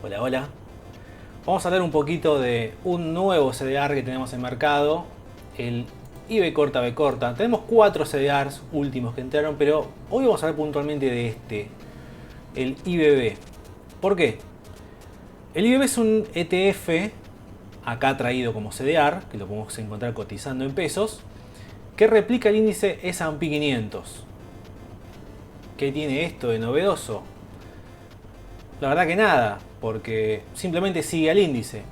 Hola, hola. Vamos a hablar un poquito de un nuevo CDR que tenemos en mercado, el IB corta B corta. Tenemos 4 CDRs últimos que entraron, pero hoy vamos a hablar puntualmente de este, el IBB. ¿Por qué? El IBB es un ETF, acá traído como CDR, que lo podemos encontrar cotizando en pesos, que replica el índice S&P 500. ¿Qué tiene esto de novedoso? La verdad que nada, porque simplemente sigue al índice.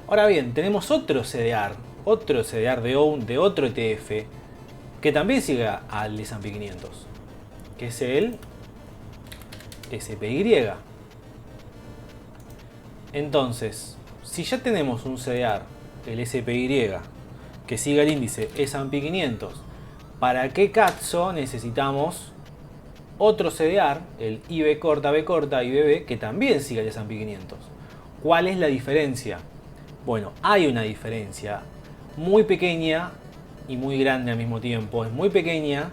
Ahora bien, tenemos otro CDR de otro ETF, que también sigue al S&P 500, que es el SPY. Entonces, si ya tenemos un CDR, el SPY, que sigue el índice S&P 500, ¿para qué cazzo necesitamos otro CDR, el IB corta B corta IBB, que también sigue el S&P 500? ¿Cuál es la diferencia? Bueno, hay una diferencia muy pequeña y muy grande al mismo tiempo. Es muy pequeña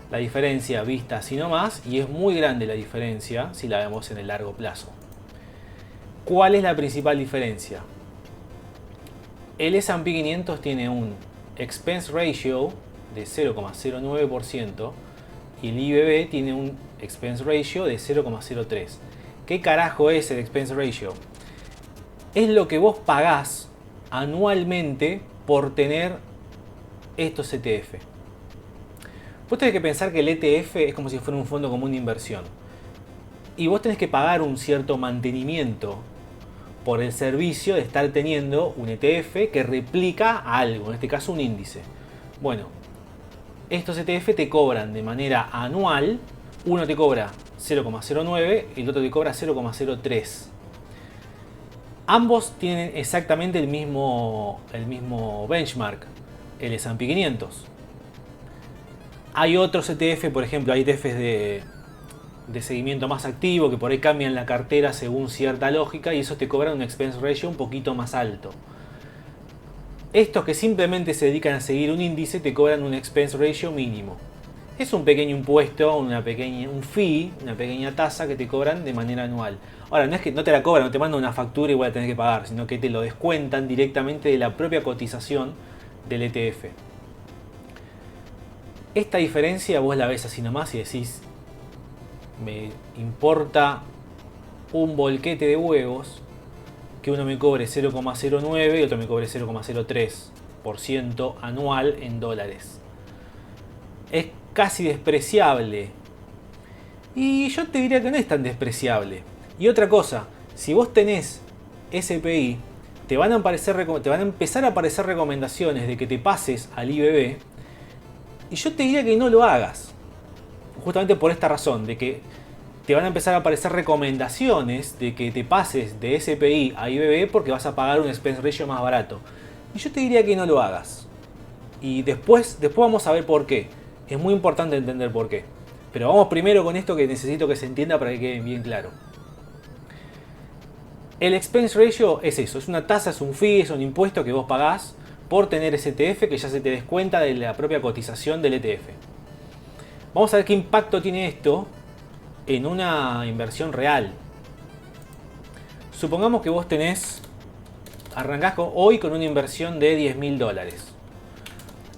la diferencia vista así nomás y es muy grande la diferencia si la vemos en el largo plazo. ¿Cuál es la principal diferencia? El S&P 500 tiene un expense ratio de 0,09% y el IBB tiene un expense ratio de 0,03. ¿Qué carajo es el expense ratio? Es lo que vos pagás anualmente por tener estos ETF. Vos tenés que pensar que el ETF es como si fuera un fondo común de inversión. Y vos tenés que pagar un cierto mantenimiento por el servicio de estar teniendo un ETF que replica algo, en este caso un índice. Bueno, estos ETF te cobran de manera anual, uno te cobra 0,09 y el otro te cobra 0,03. Ambos tienen exactamente el mismo benchmark, el S&P 500. Hay otros ETF, por ejemplo, hay ETFs de seguimiento más activo que por ahí cambian la cartera según cierta lógica y esos te cobran un expense ratio un poquito más alto. Estos que simplemente se dedican a seguir un índice te cobran un expense ratio mínimo. Es un pequeño impuesto, un fee, una pequeña tasa que te cobran de manera anual. Ahora, no es que no te la cobran, no te mandan una factura y igual la tenés que pagar, sino que te lo descuentan directamente de la propia cotización del ETF. Esta diferencia vos la ves así nomás y decís, me importa un bolquete de huevos que uno me cobre 0,09 y otro me cobre 0,03% anual en dólares. Es casi despreciable. Y yo te diría que no es tan despreciable. Y otra cosa, si vos tenés SPI, te van a empezar a aparecer recomendaciones de que te pases al IBB. Y yo te diría que no lo hagas. Justamente por esta razón, de que te van a empezar a aparecer recomendaciones de que te pases de SPI a IBB porque vas a pagar un expense ratio más barato. Y yo te diría que no lo hagas. Y después vamos a ver por qué. Es muy importante entender por qué. Pero vamos primero con esto que necesito que se entienda para que quede bien claro. El expense ratio es eso, es una tasa, es un fee, es un impuesto que vos pagás por tener ese ETF que ya se te descuenta de la propia cotización del ETF. Vamos a ver qué impacto tiene esto en una inversión real. Supongamos que vos arrancás hoy con una inversión de $10.000.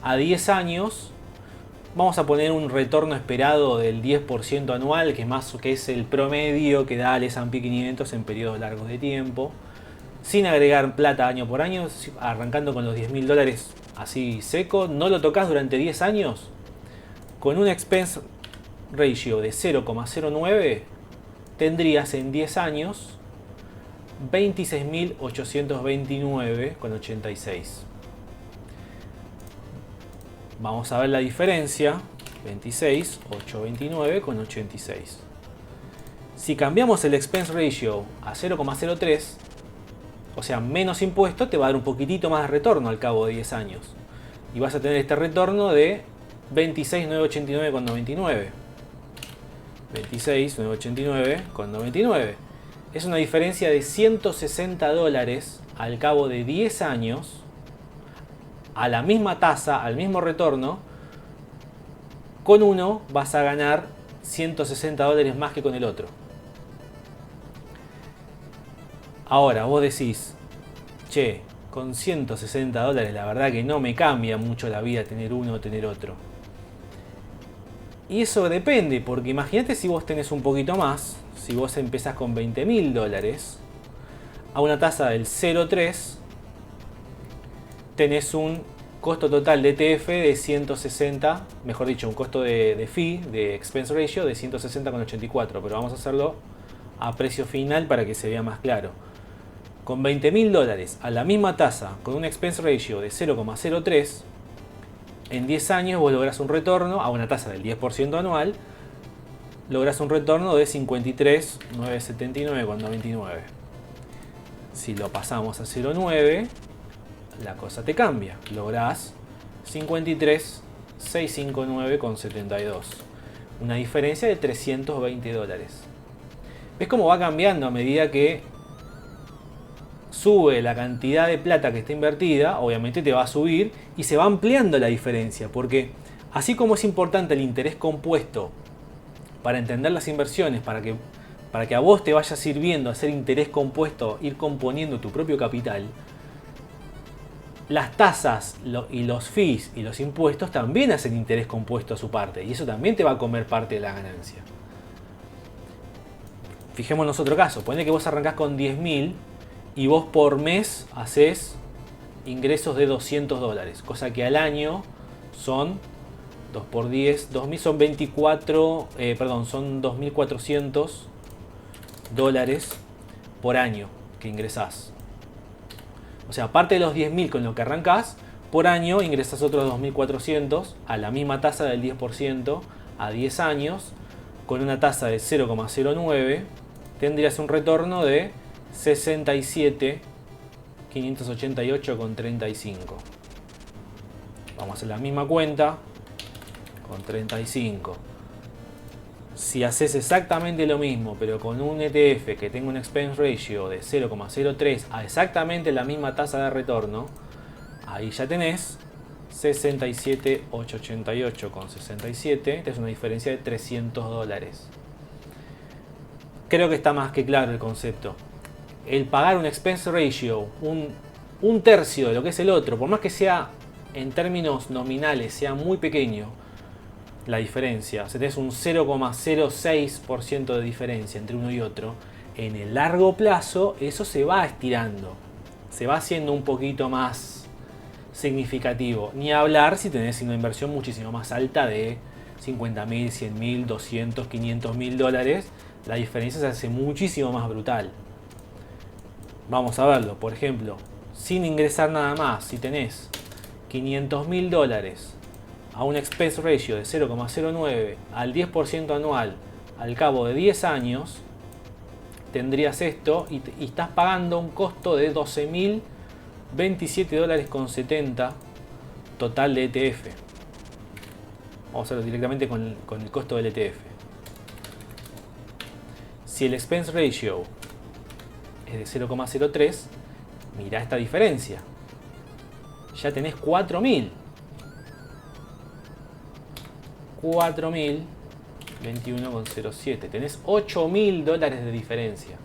A 10 años vamos a poner un retorno esperado del 10% anual, que es el promedio que da el S&P 500 en periodos largos de tiempo, sin agregar plata año por año, arrancando con los $10.000 así seco. No lo tocas durante 10 años, con un expense ratio de 0,09 tendrías en 10 años 26.829,86. Vamos a ver la diferencia. 26.829,86. Si cambiamos el expense ratio a 0,03, o sea, menos impuesto, te va a dar un poquitito más de retorno al cabo de 10 años. Y vas a tener este retorno de 26.989,99. 26.989,99. Es una diferencia de $160 al cabo de 10 años, a la misma tasa, al mismo retorno. Con uno vas a ganar $160 más que con el otro. Ahora, vos decís, che, con 160 dólares la verdad que no me cambia mucho la vida tener uno o tener otro. Y eso depende, porque imagínate si vos tenés un poquito más, si vos empezás con 20.000 dólares, a una tasa del 0,3, tenés un costo total de ETF de 160, mejor dicho, un costo de fee, de expense ratio de 160,84, pero vamos a hacerlo a precio final para que se vea más claro. Con 20.000 dólares a la misma tasa, con un expense ratio de 0,03, en 10 años vos lográs un retorno a una tasa del 10% anual, lográs un retorno de 53.979,29. Si lo pasamos a 0,9, la cosa te cambia. Lográs 53.659,72. Una diferencia de 320 dólares. ¿Ves cómo va cambiando a medida que sube la cantidad de plata que está invertida? Obviamente te va a subir y se va ampliando la diferencia, porque así como es importante el interés compuesto para entender las inversiones, para que a vos te vaya sirviendo hacer interés compuesto, ir componiendo tu propio capital, las tasas y los fees y los impuestos también hacen interés compuesto a su parte, y eso también te va a comer parte de la ganancia. Fijémonos otro caso, ponle que vos arrancás con 10.000 y vos por mes haces ingresos de 200 dólares, cosa que al año son 2 por 10, 2.000 son 2.400 dólares por año que ingresás. O sea, aparte de los 10.000 con lo que arrancás, por año ingresás otros 2.400 a la misma tasa del 10% a 10 años, con una tasa de 0,09, tendrías un retorno de 67.588,35. Vamos a hacer la misma cuenta con 35. Si haces exactamente lo mismo, pero con un ETF que tenga un expense ratio de 0,03 a exactamente la misma tasa de retorno, ahí ya tenés 67.888,67. Esta es una diferencia de 300 dólares. Creo que está más que claro el concepto. El pagar un expense ratio, un tercio de lo que es el otro, por más que sea en términos nominales, sea muy pequeño, la diferencia, o sea, tenés un 0,06% de diferencia entre uno y otro, en el largo plazo eso se va estirando, se va haciendo un poquito más significativo. Ni hablar si tenés una inversión muchísimo más alta de 50.000, 100.000, 200, 500.000 dólares, la diferencia se hace muchísimo más brutal. Vamos a verlo, por ejemplo, sin ingresar nada más, si tenés 500.000 dólares a un expense ratio de 0,09 al 10% anual al cabo de 10 años, tendrías esto y estás pagando un costo de 12.027 dólares con 70 total de ETF. Vamos a hacerlo directamente con el costo del ETF. Si el expense ratio es de 0,03, mirá esta diferencia. Ya tenés 4.000. 4.021,07. Tenés 8.000 dólares de diferencia.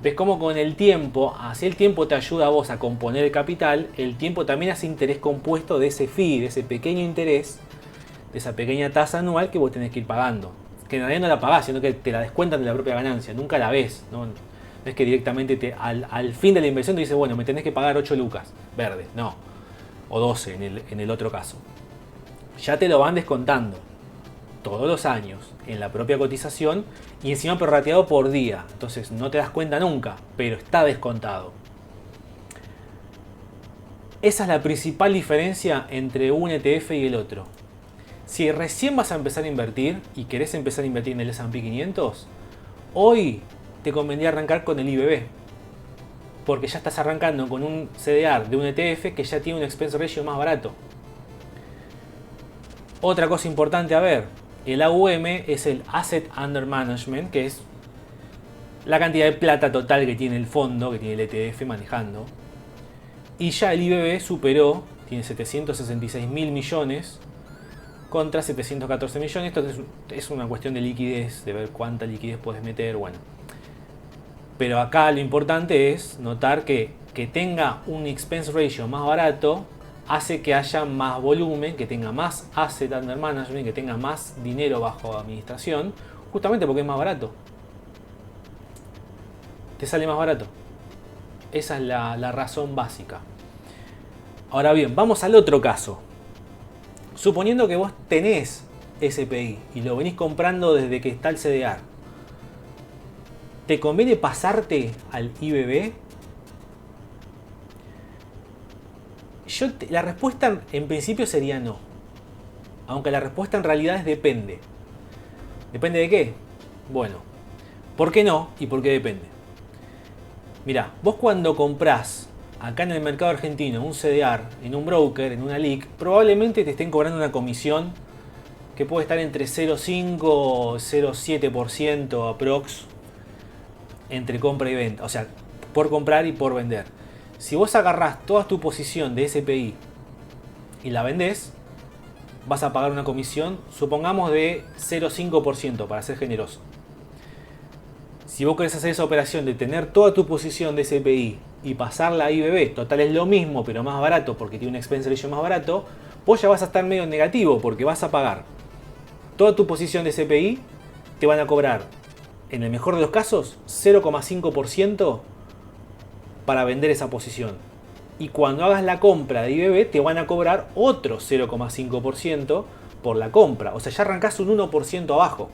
¿Ves cómo con el tiempo, así el tiempo te ayuda a vos a componer el capital, el tiempo también hace interés compuesto de ese fee, de ese pequeño interés, de esa pequeña tasa anual que vos tenés que ir pagando? Que en realidad no la pagás, sino que te la descuentan de la propia ganancia, nunca la ves, ¿no? No es que directamente al fin de la inversión te dice, bueno, me tenés que pagar 8 lucas verdes, no, o 12 en el otro caso. Ya te lo van descontando todos los años en la propia cotización y encima prorrateado por día. Entonces no te das cuenta nunca, pero está descontado. Esa es la principal diferencia entre un ETF y el otro. Si recién vas a empezar a invertir y querés empezar a invertir en el S&P 500, hoy te convendría arrancar con el IBB. Porque ya estás arrancando con un CDR de un ETF que ya tiene un expense ratio más barato. Otra cosa importante a ver, el AUM es el Asset Under Management, que es la cantidad de plata total que tiene el fondo, que tiene el ETF manejando. Y ya el IBB superó, tiene 766.000 millones contra 714 millones. Entonces es una cuestión de liquidez, de ver cuánta liquidez puedes meter. Bueno, Pero acá lo importante es notar que tenga un expense ratio más barato hace que haya más volumen, que tenga más asset under management, que tenga más dinero bajo administración, justamente porque es más barato. Te sale más barato. Esa es la razón básica. Ahora bien, vamos al otro caso. Suponiendo que vos tenés SPI y lo venís comprando desde que está el CDR, ¿te conviene pasarte al IBB? La respuesta en principio sería no. Aunque la respuesta en realidad es depende. ¿Depende de qué? Bueno, ¿por qué no y por qué depende? Mirá, vos cuando comprás acá en el mercado argentino un CDR en un broker, en una LIC, probablemente te estén cobrando una comisión que puede estar entre 0,5 o 0,7% aprox entre compra y venta. O sea, por comprar y por vender. Si vos agarrás toda tu posición de SPI y la vendés, vas a pagar una comisión, supongamos de 0,5% para ser generoso. Si vos querés hacer esa operación de tener toda tu posición de SPI y pasarla a IBB, total es lo mismo pero más barato porque tiene un expense ratio más barato, vos ya vas a estar medio negativo porque vas a pagar toda tu posición de SPI, te van a cobrar, en el mejor de los casos, 0,5% para vender esa posición. Y cuando hagas la compra de IBB te van a cobrar otro 0,5% por la compra. O sea, ya arrancás un 1% abajo.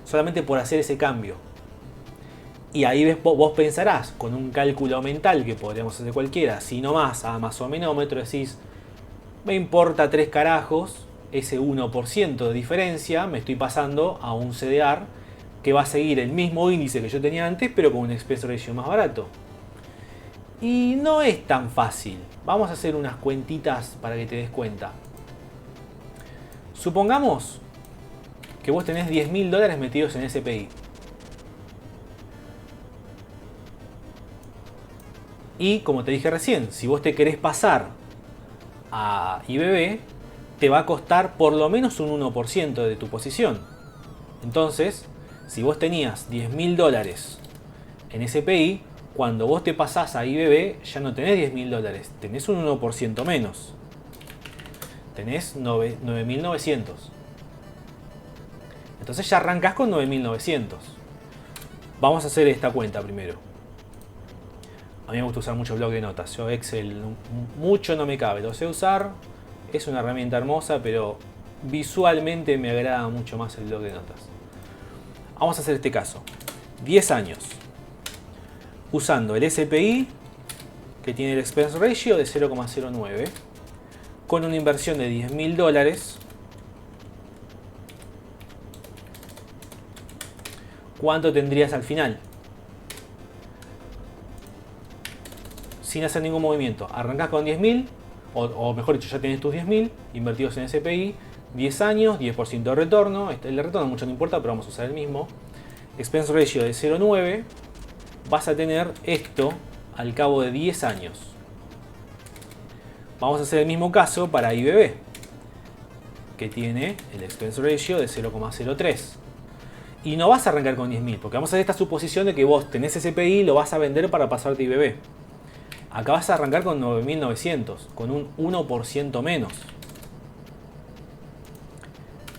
Solamente por hacer ese cambio. Y ahí vos pensarás, con un cálculo mental que podríamos hacer cualquiera, si no más, a más o menómetro, decís, me importa 3 carajos, ese 1% de diferencia me estoy pasando a un CDR que va a seguir el mismo índice que yo tenía antes, pero con un expense ratio más barato. Y no es tan fácil. Vamos a hacer unas cuentitas para que te des cuenta. Supongamos que vos tenés $10.000 metidos en SPI. Y como te dije recién, si vos te querés pasar a IBB, te va a costar por lo menos un 1% de tu posición. Entonces, si vos tenías $10.000 en SPI, cuando vos te pasás a IBB ya no tenés $10.000, tenés un 1% menos. Tenés 9.900. Entonces ya arrancás con 9.900. Vamos a hacer esta cuenta primero. A mí me gusta usar mucho bloc de notas. Yo Excel mucho no me cabe, lo sé usar. Es una herramienta hermosa, pero visualmente me agrada mucho más el bloc de notas. Vamos a hacer este caso. 10 años. Usando el SPI, que tiene el expense ratio de 0,09, con una inversión de $10.000, ¿cuánto tendrías al final? Sin hacer ningún movimiento. Arrancás con 10.000, o mejor dicho, ya tenés tus 10.000 invertidos en SPI, 10 años, 10% de retorno. El retorno mucho no importa, pero vamos a usar el mismo. Expense ratio de 0,9. Vas a tener esto al cabo de 10 años. Vamos a hacer el mismo caso para IBB, que tiene el expense ratio de 0,03. Y no vas a arrancar con 10.000, porque vamos a hacer esta suposición de que vos tenés SPI y lo vas a vender para pasarte a IBB. Acá vas a arrancar con 9.900, con un 1% menos.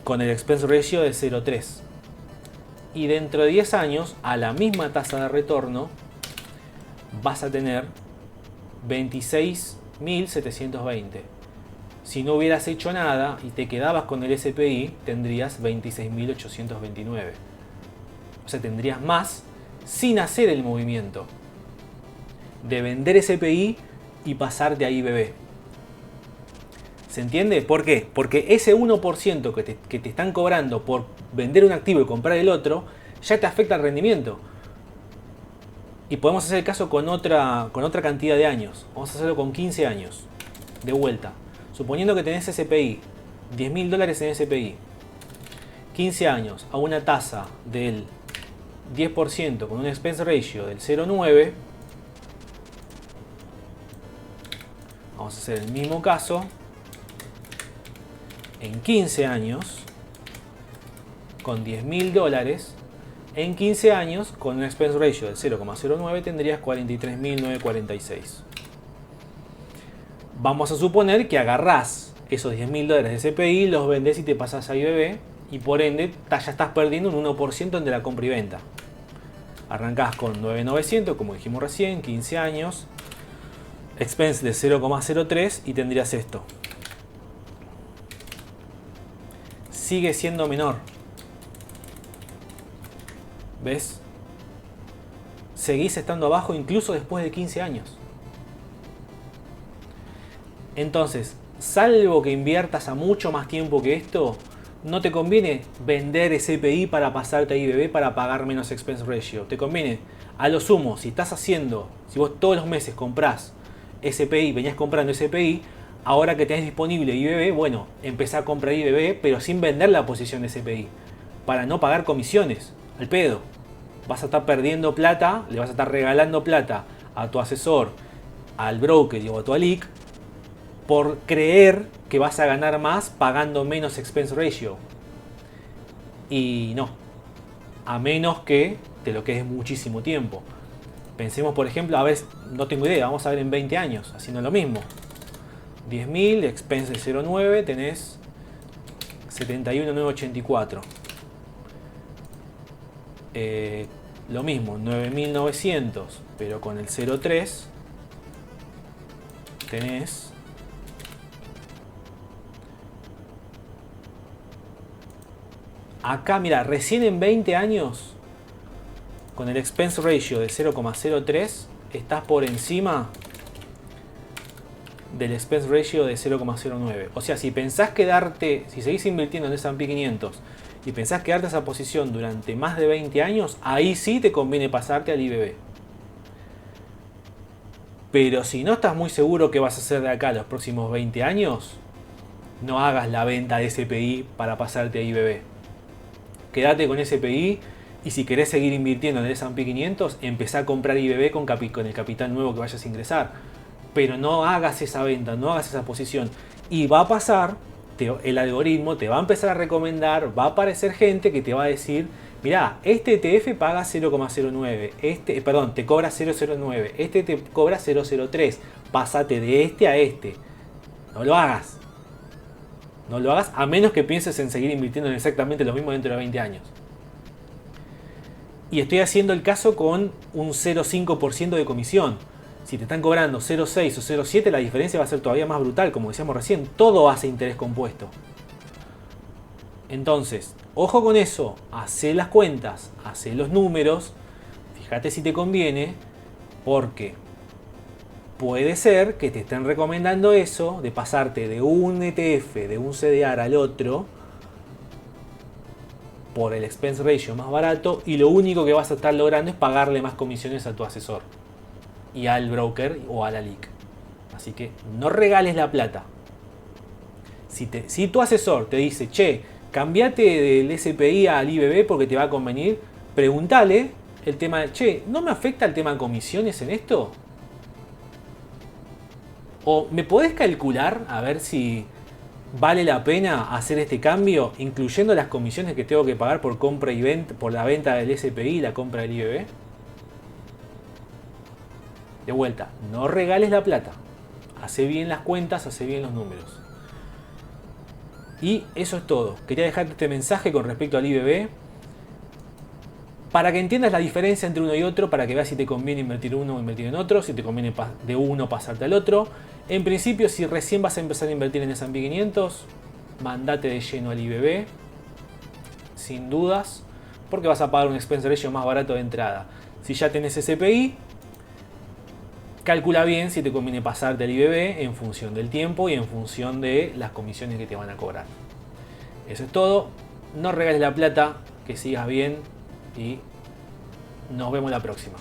Con el expense ratio de 0,3. Y dentro de 10 años, a la misma tasa de retorno, vas a tener 26.720. Si no hubieras hecho nada y te quedabas con el SPI, tendrías 26.829. O sea, tendrías más sin hacer el movimiento de vender SPI y pasarte a IBB. ¿Se entiende? ¿Por qué? Porque ese 1% que te están cobrando por vender un activo y comprar el otro, ya te afecta el rendimiento. Y podemos hacer el caso con otra cantidad de años. Vamos a hacerlo con 15 años. De vuelta. Suponiendo que tenés SPI, $10.000 en SPI. 15 años a una tasa del 10% con un expense ratio del 0,9. Vamos a hacer el mismo caso. En 15 años, con $10.000, En 15 años, con un expense ratio de 0,09 tendrías 43.946. Vamos a suponer que agarrás esos $10.000 de CPI, los vendés y te pasás a IBB, y por ende ya estás perdiendo un 1% entre la compra y venta. Arrancás con 9.900, como dijimos recién, 15 años, expense de 0,03 y tendrías esto. Sigue siendo menor. ¿Ves? Seguís estando abajo incluso después de 15 años. Entonces, salvo que inviertas a mucho más tiempo que esto, no te conviene vender SPI para pasarte a IBB para pagar menos expense ratio. Te conviene, a lo sumo, si vos todos los meses comprás SPI, venías comprando SPI, ahora que tenés disponible IBB, bueno, empezá a comprar IBB, pero sin vender la posición de SPI, para no pagar comisiones, al pedo. Vas a estar perdiendo plata, le vas a estar regalando plata a tu asesor, al broker o a tu ALIC, por creer que vas a ganar más pagando menos expense ratio. Y no. A menos que te lo quedes muchísimo tiempo. Pensemos, por ejemplo, a ver, no tengo idea, vamos a ver en 20 años, haciendo lo mismo. 10.000, expense de 0,9, tenés 71.984. Lo mismo, 9.900, pero con el 0,3 tenés acá, mira, recién en 20 años, con el expense ratio de 0,03, estás por encima del expense ratio de 0,09. O sea, si seguís invirtiendo en S&P 500 y pensás quedarte esa posición durante más de 20 años, ahí sí te conviene pasarte al IBB. Pero si no estás muy seguro qué vas a hacer de acá los próximos 20 años, no hagas la venta de SPI para pasarte a IBB. Quédate con SPI y si querés seguir invirtiendo en el S&P 500, empezá a comprar IBB con el capital nuevo que vayas a ingresar. Pero no hagas esa venta, no hagas esa posición. Y va a pasar, el algoritmo te va a empezar a recomendar, va a aparecer gente que te va a decir, mirá, este ETF paga 0,09, te cobra 0,09, este te cobra 0,03, pásate de este a este. No lo hagas. No lo hagas a menos que pienses en seguir invirtiendo en exactamente lo mismo dentro de 20 años. Y estoy haciendo el caso con un 0,5% de comisión. Si te están cobrando 0,6 o 0,7, la diferencia va a ser todavía más brutal. Como decíamos recién, todo hace interés compuesto. Entonces, ojo con eso. Hacé las cuentas, hacé los números. Fíjate si te conviene, porque puede ser que te estén recomendando eso, de pasarte de un ETF, de un CDR al otro, por el expense ratio más barato, y lo único que vas a estar logrando es pagarle más comisiones a tu asesor y al broker o a la LIC. Así que no regales la plata. Si tu asesor te dice, che, cambiate del SPI al IBB porque te va a convenir, pregúntale el tema de, che, ¿no me afecta el tema de comisiones en esto? ¿O me podés calcular a ver si vale la pena hacer este cambio, incluyendo las comisiones que tengo que pagar por compra y venta, por la venta del SPI y la compra del IBB? De vuelta, no regales la plata. Hacé bien las cuentas, hacé bien los números. Y eso es todo. Quería dejarte este mensaje con respecto al IBB para que entiendas la diferencia entre uno y otro, para que veas si te conviene invertir uno o invertir en otro, si te conviene de uno pasarte al otro. En principio, si recién vas a empezar a invertir en S&P 500, mandate de lleno al IBB, sin dudas, porque vas a pagar un expense ratio más barato de entrada. Si ya tenés SPI, calcula bien si te conviene pasarte al IBB en función del tiempo y en función de las comisiones que te van a cobrar. Eso es todo. No regales la plata, que sigas bien y nos vemos la próxima.